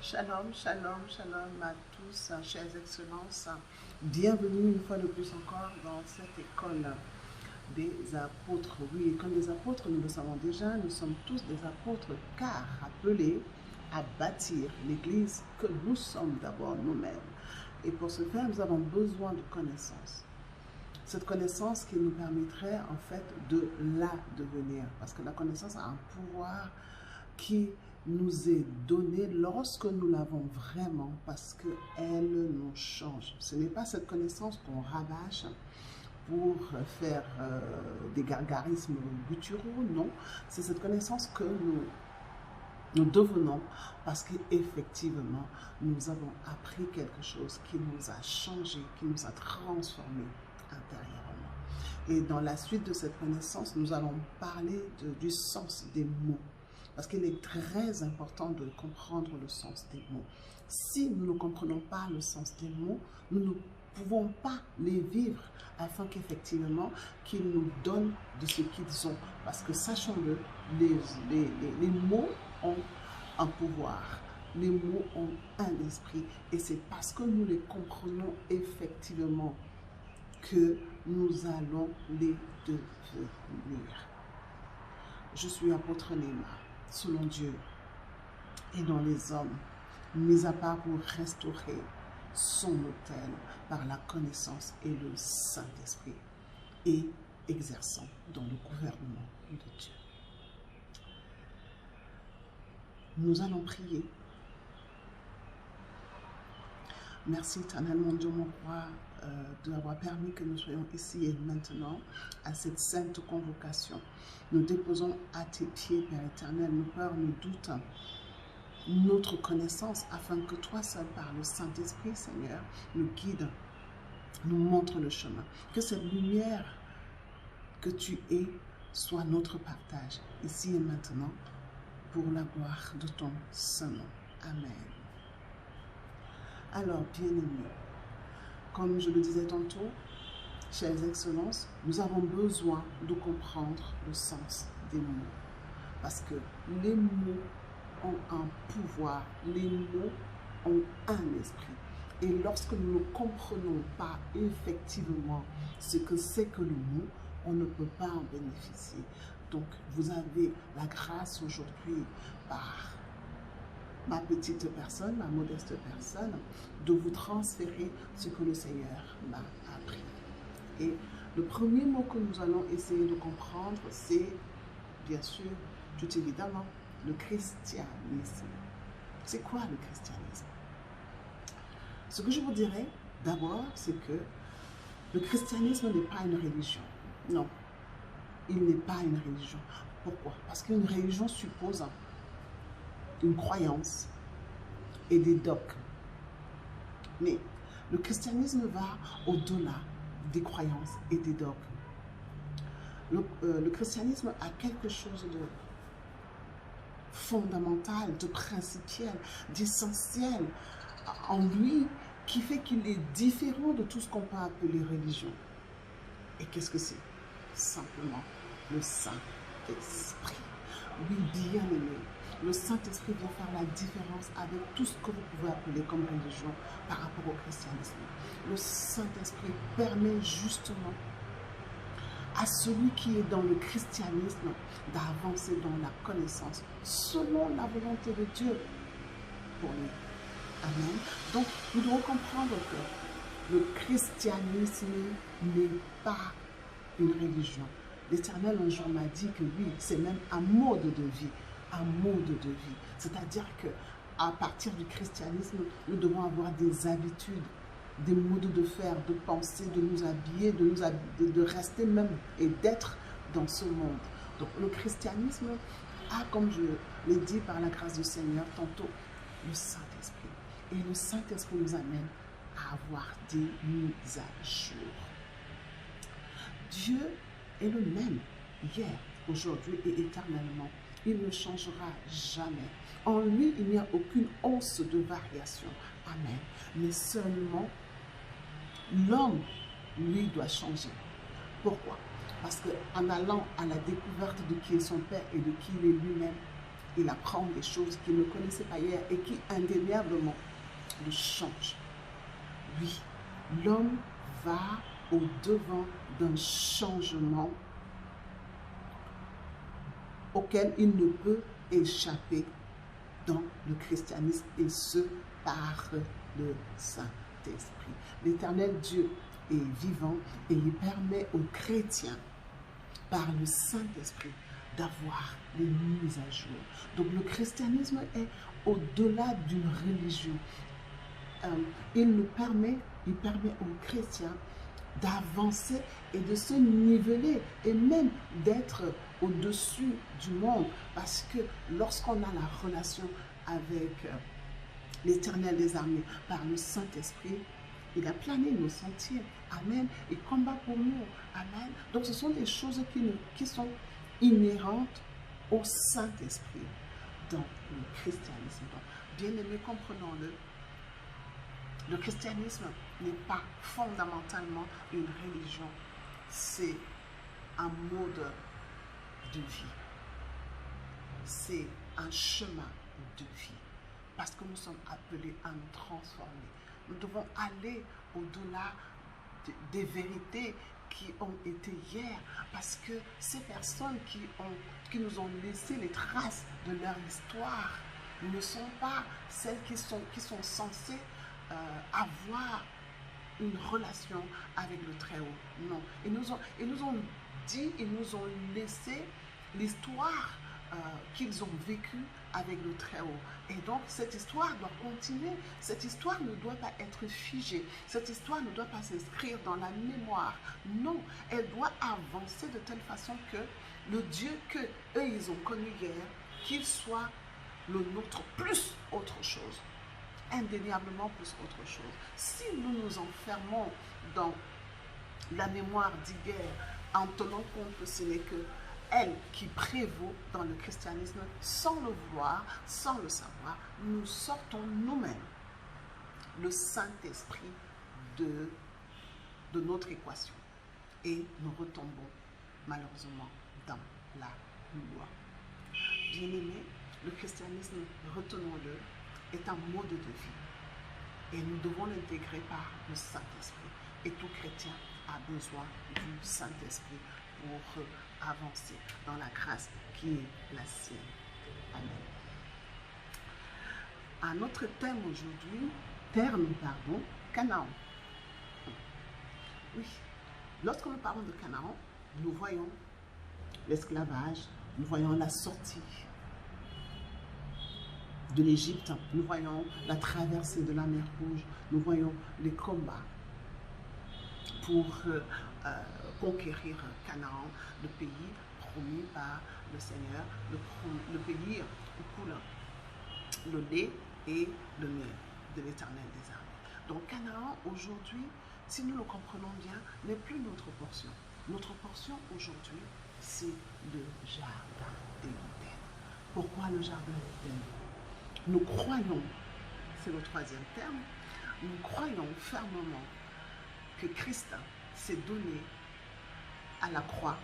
Shalom, shalom, shalom à tous, chères excellences. Bienvenue une fois de plus encore dans cette école des apôtres. Oui, école des apôtres, nous le savons déjà, nous sommes tous des apôtres car appelés à bâtir l'église que nous sommes d'abord nous-mêmes. Et pour ce faire, nous avons besoin de connaissances. Cette connaissance qui nous permettrait en fait de la devenir. Parce que la connaissance a un pouvoir qui nous est donnée lorsque nous l'avons vraiment, parce qu'elle nous change. Ce n'est pas cette connaissance qu'on rabâche pour faire des gargarismes gutturaux, non. C'est cette connaissance que nous devenons parce qu'effectivement, nous avons appris quelque chose qui nous a changé, qui nous a transformés intérieurement. Et dans la suite de cette connaissance, nous allons parler du sens des mots. Parce qu'il est très important de comprendre le sens des mots. Si nous ne comprenons pas le sens des mots, nous ne pouvons pas les vivre afin qu'effectivement, qu'ils nous donnent de ce qu'ils ont. Parce que sachons-le, les mots ont un pouvoir. Les mots ont un esprit. Et c'est parce que nous les comprenons effectivement que nous allons les devenir. Je suis apôtre Néma, selon Dieu et dans les hommes, mis à part pour restaurer son autel par la connaissance et le Saint-Esprit, et exerçant dans le gouvernement de Dieu. Nous allons prier. Merci éternel, mon Dieu, mon roi, d'avoir permis que nous soyons ici et maintenant à cette sainte convocation. Nous déposons à tes pieds, Père éternel, nos peurs, nos doutes, notre connaissance, afin que toi seul, par le Saint-Esprit, Seigneur, nous guide, nous montre le chemin. Que cette lumière que tu es soit notre partage, ici et maintenant, pour la gloire de ton Saint-Nom. Amen. Alors, bien-aimés, comme je le disais tantôt, chères excellences, nous avons besoin de comprendre le sens des mots. Parce que les mots ont un pouvoir, les mots ont un esprit. Et lorsque nous ne comprenons pas effectivement ce que c'est que le mot, on ne peut pas en bénéficier. Donc, vous avez la grâce aujourd'hui par ma petite personne, ma modeste personne, de vous transférer ce que le Seigneur m'a appris. Et le premier mot que nous allons essayer de comprendre, c'est, bien sûr, tout évidemment, le christianisme. C'est quoi le christianisme? Ce que je vous dirais, d'abord, c'est que le christianisme n'est pas une religion. Non, il n'est pas une religion. Pourquoi? Parce qu'une religion suppose une croyance et des dogmes. Mais le christianisme va au-delà des croyances et des dogmes. Le christianisme a quelque chose de fondamental, de principiel, d'essentiel en lui qui fait qu'il est différent de tout ce qu'on peut appeler religion. Et qu'est-ce que c'est? Simplement le Saint-Esprit. Oui, bien aimé. Le Saint-Esprit vient faire la différence avec tout ce que vous pouvez appeler comme religion par rapport au christianisme. Le Saint-Esprit permet justement à celui qui est dans le christianisme d'avancer dans la connaissance selon la volonté de Dieu pour lui. Amen. Donc, nous devons comprendre que le christianisme n'est pas une religion. L'Éternel un jour m'a dit que oui, c'est même un mode de vie. Un mode de vie. C'est-à-dire qu'à partir du christianisme, nous devons avoir des habitudes, des modes de faire, de penser, de nous habiller, de rester même et d'être dans ce monde. Donc le christianisme a, comme je l'ai dit par la grâce du Seigneur tantôt, le Saint-Esprit. Et le Saint-Esprit nous amène à avoir des mises à jour. Dieu est le même hier, aujourd'hui et éternellement. Il ne changera jamais. En lui, il n'y a aucune once de variation. Amen. Mais seulement, l'homme, lui, doit changer. Pourquoi? Parce qu'en allant à la découverte de qui est son Père et de qui il est lui-même, il apprend des choses qu'il ne connaissait pas hier et qui indéniablement le changent. Oui, l'homme va au-devant d'un changement auquel il ne peut échapper dans le christianisme, et ce, par le Saint-Esprit. L'Éternel Dieu est vivant et il permet aux chrétiens, par le Saint-Esprit, d'avoir les mises à jour. Donc le christianisme est au-delà d'une religion. Il permet aux chrétiens d'avancer et de se niveler et même d'être au-dessus du monde, parce que lorsqu'on a la relation avec l'Éternel des armées par le Saint-Esprit, il a plané nos sentiers. Amen. Il combat pour nous. Amen. Donc ce sont des choses qui sont inhérentes au Saint-Esprit dans le christianisme. Donc, bien-aimés, comprenons-le. Le christianisme n'est pas fondamentalement une religion, c'est un mode de vie. C'est un chemin de vie. Parce que nous sommes appelés à nous transformer. Nous devons aller au-delà des vérités qui ont été hier. Parce que ces personnes qui nous ont laissé les traces de leur histoire ne sont pas celles qui sont censées avoir une relation avec le Très-Haut. Non. Ils nous ont dit, ils nous ont laissé l'histoire qu'ils ont vécue avec le Très-Haut. Et donc, cette histoire doit continuer. Cette histoire ne doit pas être figée. Cette histoire ne doit pas s'inscrire dans la mémoire. Non, elle doit avancer de telle façon que le Dieu que eux ils ont connu hier, qu'il soit le nôtre plus autre chose. Indéniablement plus autre chose. Si nous nous enfermons dans la mémoire d'hier en tenant compte que ce n'est que elle qui prévaut dans le christianisme, sans le vouloir, sans le savoir, nous sortons nous-mêmes le Saint-Esprit de notre équation et nous retombons malheureusement dans la loi. Bien-aimés, le christianisme, retenons-le, est un mode de vie et nous devons l'intégrer par le Saint-Esprit. Et tout chrétien a besoin du Saint-Esprit pour avancer dans la grâce qui est la sienne. Amen. Un autre thème aujourd'hui, Canaan. Oui, lorsque nous parlons de Canaan, nous voyons l'esclavage, nous voyons la sortie de l'Égypte, nous voyons la traversée de la mer Rouge, nous voyons les combats pour conquérir Canaan, le pays promis par le Seigneur, le pays où coule le lait et le miel de l'Éternel des armées. Donc Canaan, aujourd'hui, si nous le comprenons bien, n'est plus notre portion. Notre portion aujourd'hui, c'est le jardin d'Éden. Pourquoi le jardin d'Éden? Nous croyons, c'est le troisième terme, nous croyons fermement que Christ s'est donné à la croix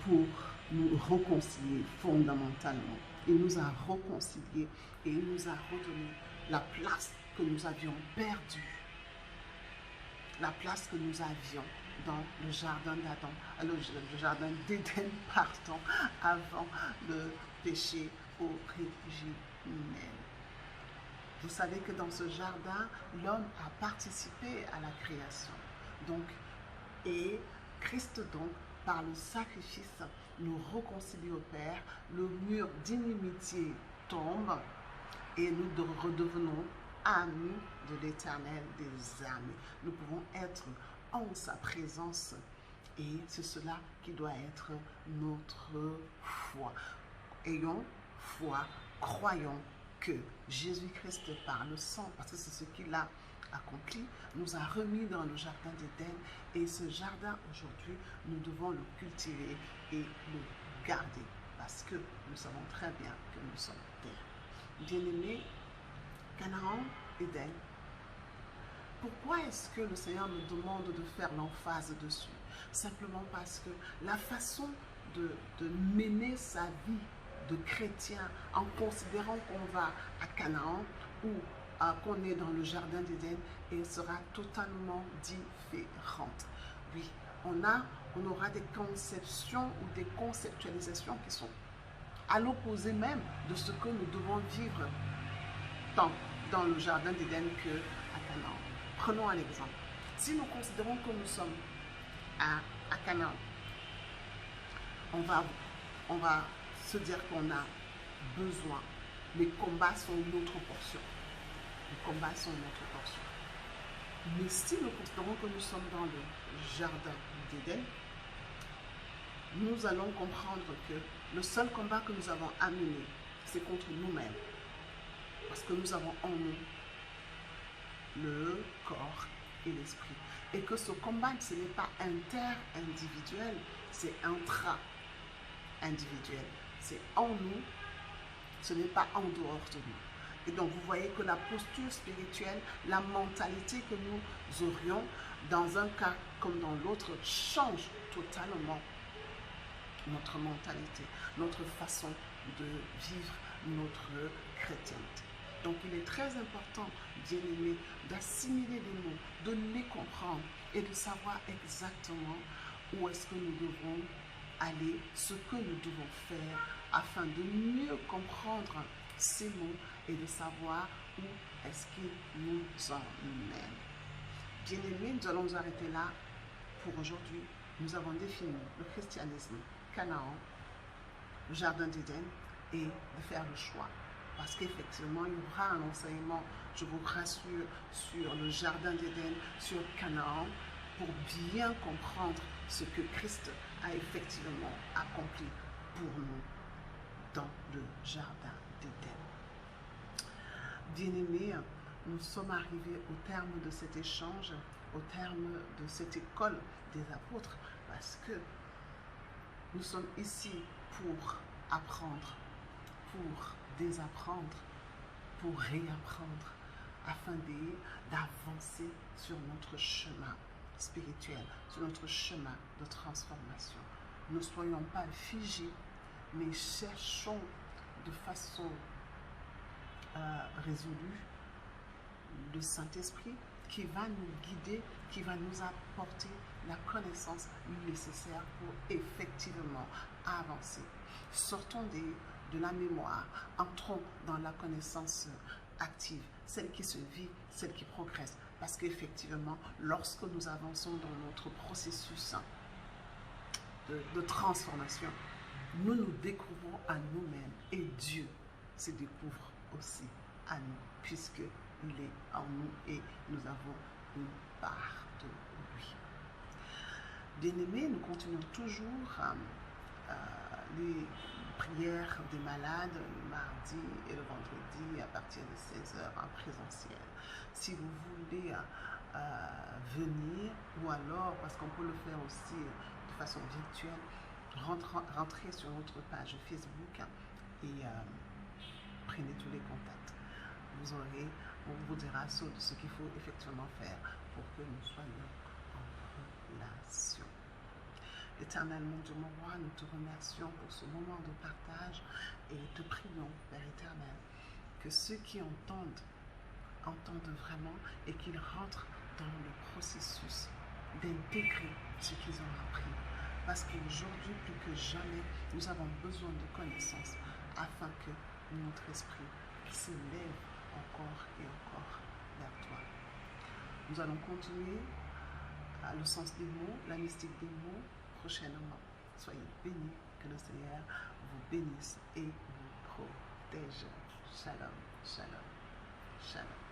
pour nous réconcilier fondamentalement. Il nous a réconciliés et il nous a redonné la place que nous avions perdue, la place que nous avions dans le jardin le jardin d'Éden, pardon, avant le péché originel. Vous savez que dans ce jardin, l'homme a participé à la création. Donc, et Christ donc, par le sacrifice, nous réconcilie au Père, le mur d'inimitié tombe et nous redevenons amis de l'Éternel des armées. Nous pouvons être en sa présence et c'est cela qui doit être notre foi. Ayons foi, croyons que Jésus-Christ par le sang, parce que c'est ce qu'il a accompli, nous a remis dans le jardin d'Éden et ce jardin aujourd'hui, nous devons le cultiver et le garder parce que nous savons très bien que nous sommes terre. Bien-aimés, Canaan, Éden, pourquoi est-ce que le Seigneur nous demande de faire l'emphase dessus? Simplement parce que la façon de mener sa vie de chrétiens en considérant qu'on va à Canaan ou qu'on est dans le jardin d'Éden et elle sera totalement différente. Oui, on aura des conceptions ou des conceptualisations qui sont à l'opposé même de ce que nous devons vivre tant dans le jardin d'Éden qu'à Canaan. Prenons un exemple. Si nous considérons que nous sommes à Canaan, on va se dire qu'on a besoin. Les combats sont notre portion. Les combats sont notre portion. Mais si nous considérons que nous sommes dans le jardin d'Éden, nous allons comprendre que le seul combat que nous avons à mener, c'est contre nous-mêmes. Parce que nous avons en nous le corps et l'esprit. Et que ce combat, ce n'est pas inter-individuel, c'est intra-individuel. C'est en nous, ce n'est pas en dehors de nous. Et donc, vous voyez que la posture spirituelle, la mentalité que nous aurions, dans un cas comme dans l'autre, change totalement notre mentalité, notre façon de vivre notre chrétienté. Donc, il est très important, bien-aimés, d'assimiler les mots, de les comprendre et de savoir exactement où est-ce que nous devons aller, ce que nous devons faire afin de mieux comprendre ces mots et de savoir où est-ce qu'ils nous emmènent. Bien-aimés, nous allons nous arrêter là pour aujourd'hui. Nous avons défini le christianisme, Canaan, le jardin d'Éden et de faire le choix. Parce qu'effectivement, il y aura un enseignement, je vous rassure, sur le jardin d'Éden, sur Canaan, pour bien comprendre ce que Christ a effectivement accompli pour nous dans le jardin d'Éden. Bien-aimés, nous sommes arrivés au terme de cet échange, au terme de cette école des apôtres, parce que nous sommes ici pour apprendre, pour désapprendre, pour réapprendre, afin d'avancer sur notre chemin spirituel, sur notre chemin de transformation. Ne soyons pas figés, mais cherchons de façon résolue le Saint-Esprit qui va nous guider, qui va nous apporter la connaissance nécessaire pour effectivement avancer. Sortons de la mémoire, entrons dans la connaissance active, celle qui se vit, celle qui progresse. Parce qu'effectivement, lorsque nous avançons dans notre processus de transformation, nous nous découvrons à nous-mêmes et Dieu se découvre aussi à nous, puisqu'il est en nous et nous avons une part de lui. Bien-aimés, nous continuons toujours les prières des malades le mardi et le vendredi à partir de 16h en présentiel. Si vous voulez venir, ou alors, parce qu'on peut le faire aussi de façon virtuelle, rentrez sur notre page Facebook et prenez tous les contacts. On vous dira ce qu'il faut effectivement faire pour que nous soyons en relation. Éternel mon Dieu, mon roi, nous te remercions pour ce moment de partage et te prions, Père éternel, que ceux qui entendent vraiment et qu'ils rentrent dans le processus d'intégrer ce qu'ils ont appris. Parce qu'aujourd'hui, plus que jamais, nous avons besoin de connaissances afin que notre esprit s'élève encore et encore vers toi. Nous allons continuer le sens des mots, la mystique des mots prochainement. Soyez bénis, que le Seigneur vous bénisse et vous protège. Shalom, shalom, shalom.